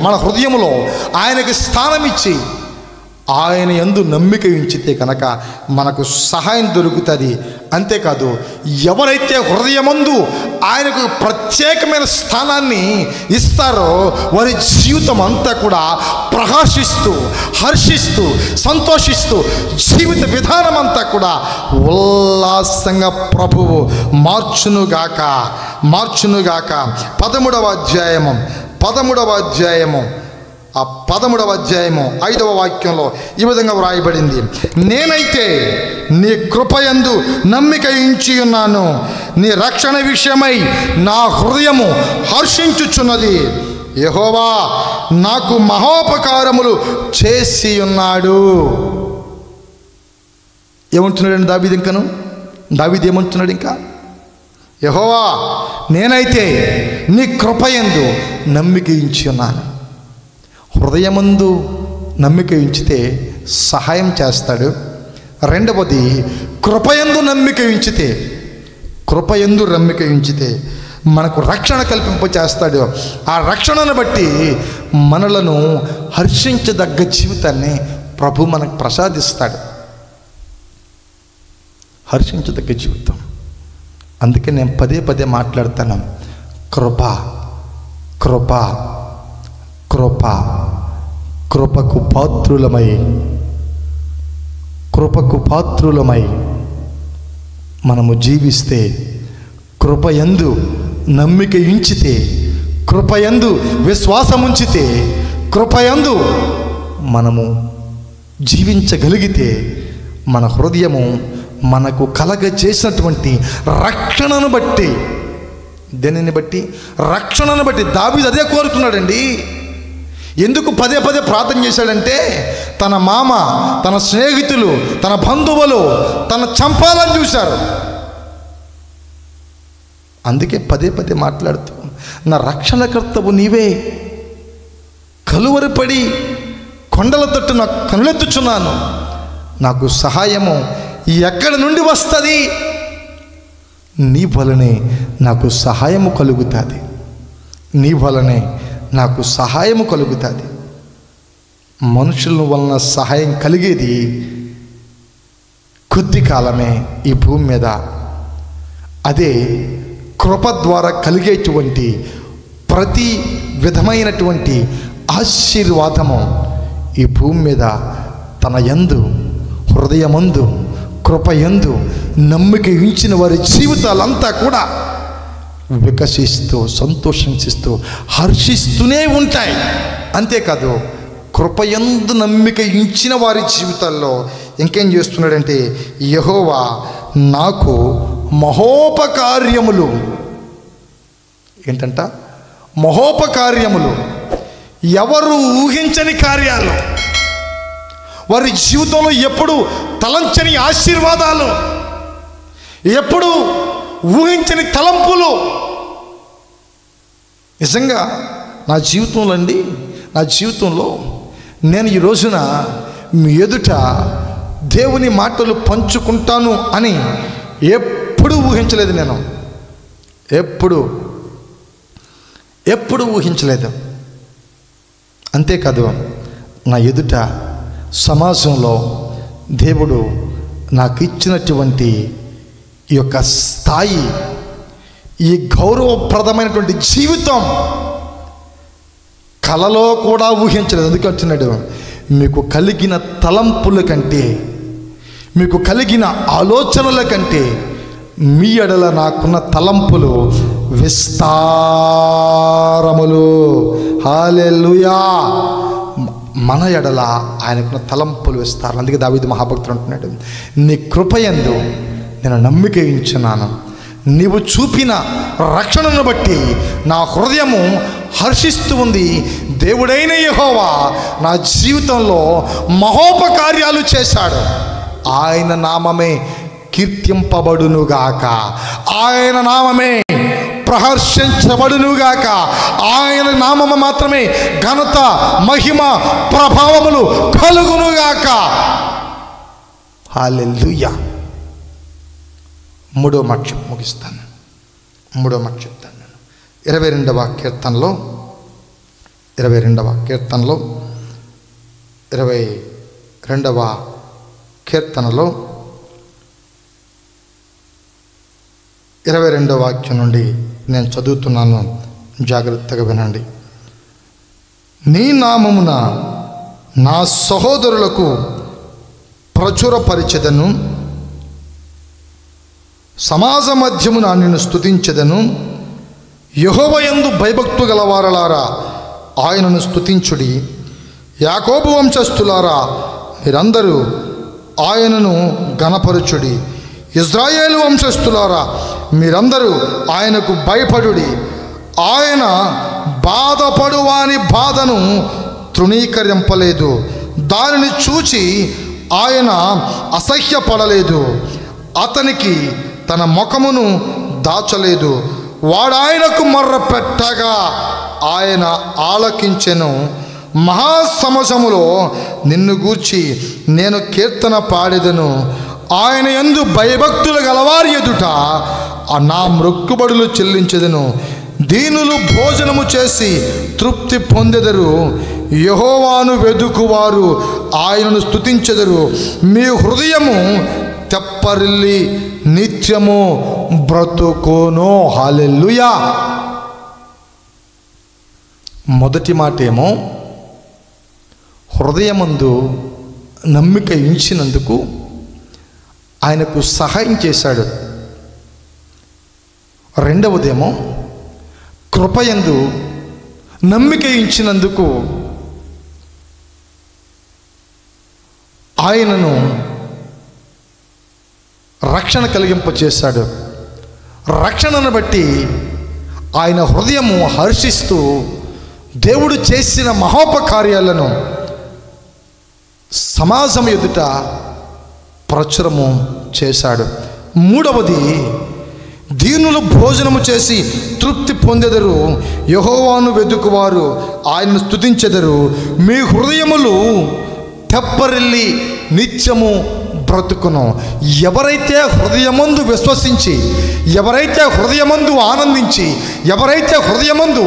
మన హృదయంలో ఆయనకి స్థానం ఇచ్చి ఆయన యందు నమ్మిక ఉంచితే కనుక మనకు సహాయం దొరుకుతుంది. అంతేకాదు, ఎవరైతే హృదయమందు ఆయనకు ప్రత్యేకమైన స్థానాన్ని ఇస్తారో వారి జీవితం అంతా కూడా ప్రకాశిస్తూ, హర్షిస్తూ, సంతోషిస్తూ, జీవిత విధానం అంతా కూడా ఉల్లాసంగా ప్రభువు మార్చునుగాక. 13వ అధ్యాయము ఆ 13వ అధ్యాయము 5వ వాక్యంలో ఈ విధంగా వ్రాయబడింది. నేనైతే నీ కృపయందు నమ్మిక ఉంచి ఉన్నాను, నీ రక్షణ విషయమై నా హృదయము హర్షించుచున్నది. యెహోవా నాకు మహోపకారములు చేసి ఉన్నాడు. ఏమంటున్నాడు దావీదు ఏమంటున్నాడు ఇంకా? యెహోవా నేనైతే నీ కృపయందు నమ్మిక ఉంచి ఉన్నాను. హృదయమందు నమ్మిక ఉంచితే సహాయం చేస్తాడు. రెండవది, కృపయందు నమ్మిక ఉంచితే మనకు రక్షణ కల్పింపచేస్తాడు. ఆ రక్షణను బట్టి మనలను హర్షించదగ్గ జీవితాన్ని ప్రభు మనకు ప్రసాదిస్తాడు. హర్షించదగ్గ జీవితం. అందుకే నేను పదే మాట్లాడుతాను, కృపకు పాత్రులమై మనము జీవిస్తే, కృపయందు నమ్మిక ఉంచితే, కృపయందు విశ్వాసం ఉంచితే, కృపయందు మనము జీవించగలిగితే మన హృదయము మనకు కలగజేసినటువంటి రక్షణను బట్టి, దేనిని బట్టి? రక్షణను బట్టి. దావీదు అదే కోరుతున్నాడండి. ఎందుకు పదే ప్రార్థన చేశాడంటే, తన మామ, తన స్నేహితులు, తన బంధువులు తన చంపాలని చూశారు. అందుకే పదే మాట్లాడుతూ, నా రక్షణకర్తవు నీవే, కలువరిపడి కొండల తట్టు నాకు కనులెత్తుచున్నాను, నాకు సహాయము ఎక్కడి నుండి వస్తుంది? నీ వలనే నాకు సహాయము కలుగుతుంది. మనుషుల వలన సహాయం కలిగేది కొద్ది కాలమే ఈ భూమి మీద. అదే కృప ద్వారా కలిగేటువంటి ప్రతి విధమైనటువంటి ఆశీర్వాదము ఈ భూమి మీద తన యందు, హృదయమందు, కృపయందు నమ్మిక ఉంచిన వారి జీవితాలంతా కూడా వికసిస్తూ, సంతోషిస్తూ, హర్షిస్తూనే ఉంటాయి. అంతేకాదు, కృపయందు నమ్మిక ఉంచిన వారి జీవితాల్లో ఇంకేం చేస్తున్నాడంటే, యెహోవా నాకు మహోపకార్యములు, ఏంటంట? మహోపకార్యములు, ఎవరు ఊహించని కార్యాలు, వారి జీవితంలో ఎప్పుడు తలంచని ఆశీర్వాదాలు, ఎప్పుడు ఊహించని తలంపులు. నిజంగా నా జీవితంలో నేను ఈ రోజున మీ ఎదుట దేవుని మాటలు పంచుకుంటాను అని ఎప్పుడు ఊహించలేదు. నేను ఎప్పుడు ఊహించలేదు. అంతేకాదు, నా ఎదుట సమాజంలో దేవుడు నాకు ఇచ్చినటువంటి ఈ యొక్క స్థాయి, ఈ గౌరవప్రదమైనటువంటి జీవితం కలలో కూడా ఊహించలేదు. అందుకే అంటున్నాడు, మీకు కలిగిన తలంపుల కంటే, మీకు కలిగిన ఆలోచనల కంటే మీ ఎడల నాకున్న తలంపులు విస్తారములు. హల్లెలూయా. మన ఎడల ఆయనకున్న తలంపులు విస్తారం. అందుకే దావీదు మహాభక్తుడు అంటున్నాడు, నీ కృపయందు నేను నమ్మిక ఉంచున్నాను, నీవు చూపిన రక్షణను బట్టి నా హృదయము హర్షిస్తూ ఉంది. దేవుడైన యెహోవా నా జీవితంలో మహోపకార్యాలు చేశాడు. ఆయన నామమే కీర్తింపబడునుగాక, ఆయన నామమే ప్రహర్షించబడునుగాక, ఆయన నామము మాత్రమే ఘనత, మహిమ, ప్రభావములు కలుగునుగాక. హల్లెలూయా. మూడో మాట ముగిస్తాను. 22వ కీర్తనలో 22వ కీర్తనలో 22వ కీర్తనలో 22వ వాక్యం నుండి నేను చదువుతున్నాను, జాగ్రత్తగా వినండి. నీ నామమున నా సహోదరులకు ప్రచురపరిచెదను, సమాజ మధ్యమున నిన్ను స్తుతించెదను. యెహోవాయందు భయభక్తు గలవారలారా ఆయనను స్తుతించుడి. యాకోబు వంశస్థులారా మీరందరూ ఆయనను గణపరచుడి. ఇజ్రాయేలు వంశస్థులారా మీరందరూ ఆయనకు భయపడుడి. ఆయన బాధపడు వాని బాధను తృణీకరింపలేదు, దానిని చూచి ఆయన అసహ్యపడలేదు. అతనికి తన ముఖమును దాచలేదు. వాడాయనకు మొర్ర పెట్టగా ఆయన ఆలకించెను. మహాసమాజములో నిన్ను గూర్చి నేను కీర్తన పాడెదను. ఆయన యందు భయభక్తులు గలవారి ఎదుట నా మ్రొక్కుబడులు చెల్లించెదను. దీనులు భోజనము చేసి తృప్తి పొందెదరు. యెహోవాను వెదుకువారు ఆయనను స్తుతించెదరు. మీ హృదయము తెప్పరిల్లి నిత్యము బ్రతుకును. హల్లెలూయా. మొదటి మాట ఏమో హృదయమందు నమ్మిక ఉంచినందుకు ఆయనకు సహాయం చేశాడు. రెండవదేమో కృపయందు నమ్మిక ఉంచినందుకు ఆయనను రక్షణ కలిగింపచేశాడు. రక్షణను బట్టి ఆయన హృదయము హర్షిస్తూ దేవుడు చేసిన మహోపకార్యాలను సమాజం ఎదుట ప్రచురము చేశాడు. మూడవది, దీనులు భోజనము చేసి తృప్తి పొందెదరు. యెహోవాను వెదుకువారు ఆయనను స్తుతించెదరు. మీ హృదయములు తెప్పరిల్లి నిత్యము బ్రతుకును. ఎవరైతే హృదయమందు విశ్వసించి, ఎవరైతే హృదయమందు ఆనందించి, ఎవరైతే హృదయమందు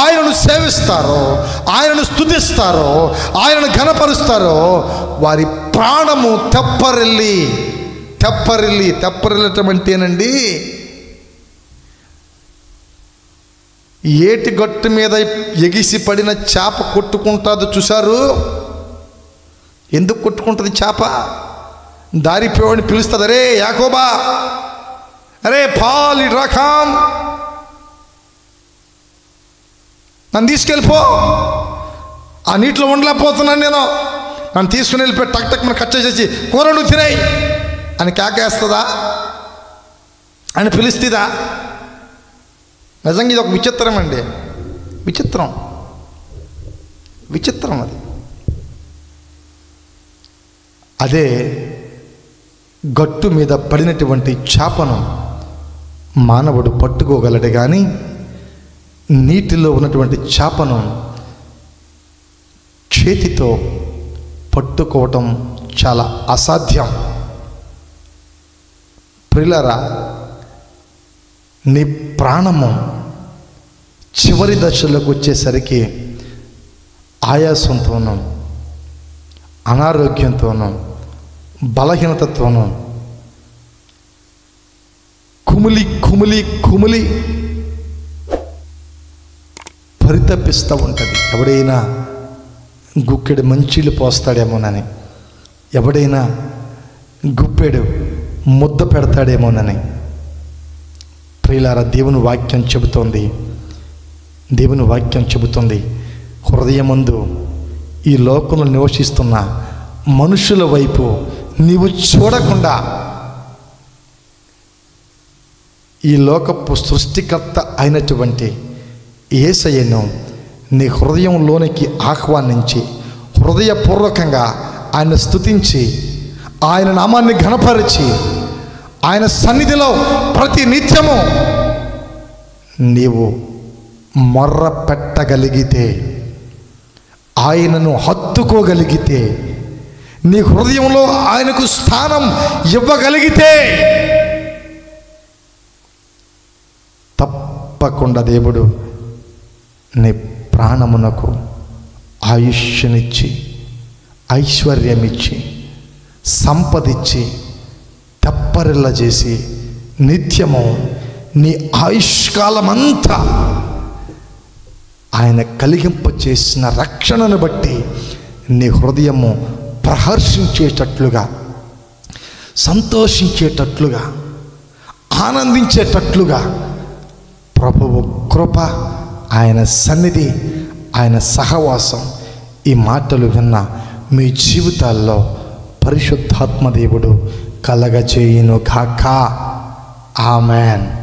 ఆయనను సేవిస్తారో, ఆయనను స్తుతిస్తారో, ఆయనను ఘనపరుస్తారో వారి ప్రాణము తెప్పరిల్లటం అంటేనండి ఏటి గట్టు మీద ఎగిసి పడిన చేప కొట్టుకుంటుందో చూశారు. ఎందుకు కొట్టుకుంటుంది చేప? దారిపోయాడిని పిలుస్తుంది, అరే యాకోబా, అరే పాల్ ఇడ్రాఖాం, నన్ను తీసుకెళ్ళిపో, ఆ నీటిలో ఉండలేకపోతున్నాను నేను, నన్ను తీసుకుని వెళ్ళిపోయి టక్ టక్ మన కట్ చేసి కూరలు తినాయి అని కేకేస్తుందా అని పిలుస్తుందా? నిజంగా ఇది ఒక విచిత్రం అండి, విచిత్రం అది. అదే గట్టు మీద పడినటువంటి చేపను మానవుడు పట్టుకోగలడు, కానీ నీటిలో ఉన్నటువంటి చేపను చేతితో పట్టుకోవటం చాలా అసాధ్యం. ప్రియులారా, నీ ప్రాణము చివరి దశలోకి వచ్చేసరికి ఆయాసంతోనూ, అనారోగ్యంతోనూ, బలహీనతతోనూ కుమిలి పరితపిస్తూ ఉంటుంది. ఎవడైనా గుక్కెడు మంచిళ్ళు పోస్తాడేమోనని, ఎవడైనా గుప్పెడు ముద్ద పెడతాడేమోనని. ప్రియులారా, దేవుని వాక్యం చెబుతోంది హృదయమందు ఈ లోకంలో నివసిస్తున్న మనుషుల వైపు నీవు చూడకుండా ఈ లోకపు సృష్టికర్త అయినటువంటి యేసయ్యను నీ హృదయంలోనికి ఆహ్వానించి హృదయపూర్వకంగా ఆయన స్తుతించి ఆయన నామాన్ని ఘనపరిచి ఆయన సన్నిధిలో ప్రతి నిత్యము నీవు మొర్ర పెట్టగలిగితే, ఆయనను హత్తుకోగలిగితే, నీ హృదయంలో ఆయనకు స్థానం ఇవ్వగలిగితే తప్పకుండా దేవుడు నీ ప్రాణమునకు ఆయుష్నిచ్చి, ఐశ్వర్యమిచ్చి, సంపదిచ్చి, తెప్పరిల్ల చేసి నిత్యము నీ ఆయుష్కాలమంతా ఆయన కలిగింప చేసిన రక్షణను బట్టి నీ హృదయము ప్రహర్షించేటట్లుగా, సంతోషించేటట్లుగా, ఆనందించేటట్లుగా ప్రభువు కృప, ఆయన సన్నిధి, ఆయన సహవాసం ఈ మాటలు విన్న మీ జీవితాల్లో పరిశుద్ధాత్మ దేవుడు కలగజేయును గాక. ఆమెన్.